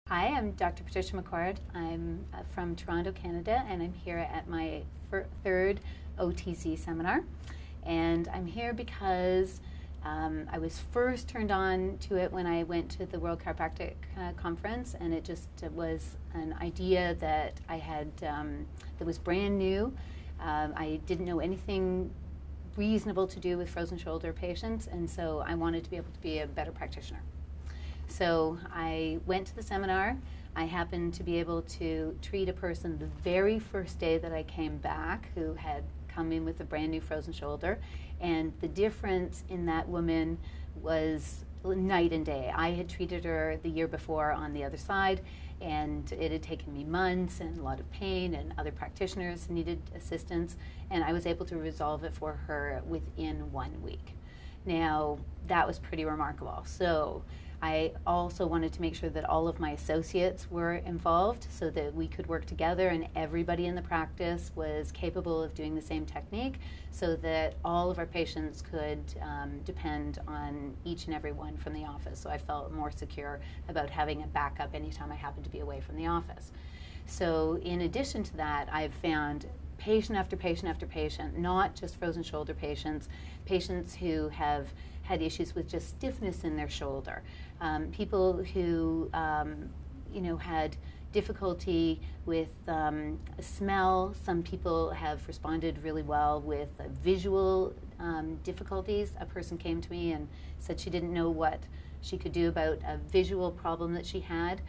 Hi, I'm Dr. Patricia McCord. I'm from Toronto, Canada, and I'm here at my third OTC seminar. And I'm here because I was first turned on to it when I went to the World Chiropractic Conference, and it just was an idea that I had that was brand new. I didn't know anything reasonable to do with frozen shoulder patients, and so I wanted to be able to be a better practitioner. So I went to the seminar. I happened to be able to treat a person the very first day that I came back who had come in with a brand new frozen shoulder. And the difference in that woman was night and day. I had treated her the year before on the other side, and it had taken me months and a lot of pain, and other practitioners needed assistance, and I was able to resolve it for her within 1 week. Now, that was pretty remarkable. So I also wanted to make sure that all of my associates were involved so that we could work together and everybody in the practice was capable of doing the same technique so that all of our patients could depend on each and every one from the office. So I felt more secure about having a backup anytime I happened to be away from the office. So in addition to that, I've found patient after patient after patient, not just frozen shoulder patients, patients who have had issues with just stiffness in their shoulder, people who had difficulty with smell. Some people have responded really well with visual difficulties. A person came to me and said she didn't know what she could do about a visual problem that she had.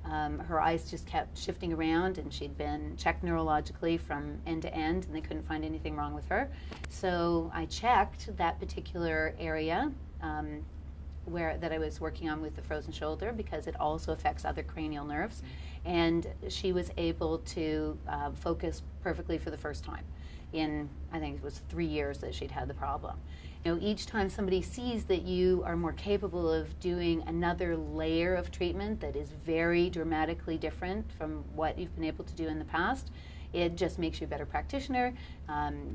Her eyes just kept shifting around, and she'd been checked neurologically from end to end, and they couldn't find anything wrong with her. So I checked that particular area that I was working on with the frozen shoulder, because it also affects other cranial nerves, and she was able to focus perfectly for the first time in, I think it was 3 years that she'd had the problem. You know, each time somebody sees that you are more capable of doing another layer of treatment that is very dramatically different from what you've been able to do in the past, it just makes you a better practitioner.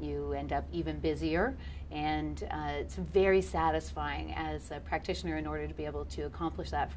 You end up even busier, and it's very satisfying as a practitioner in order to be able to accomplish that for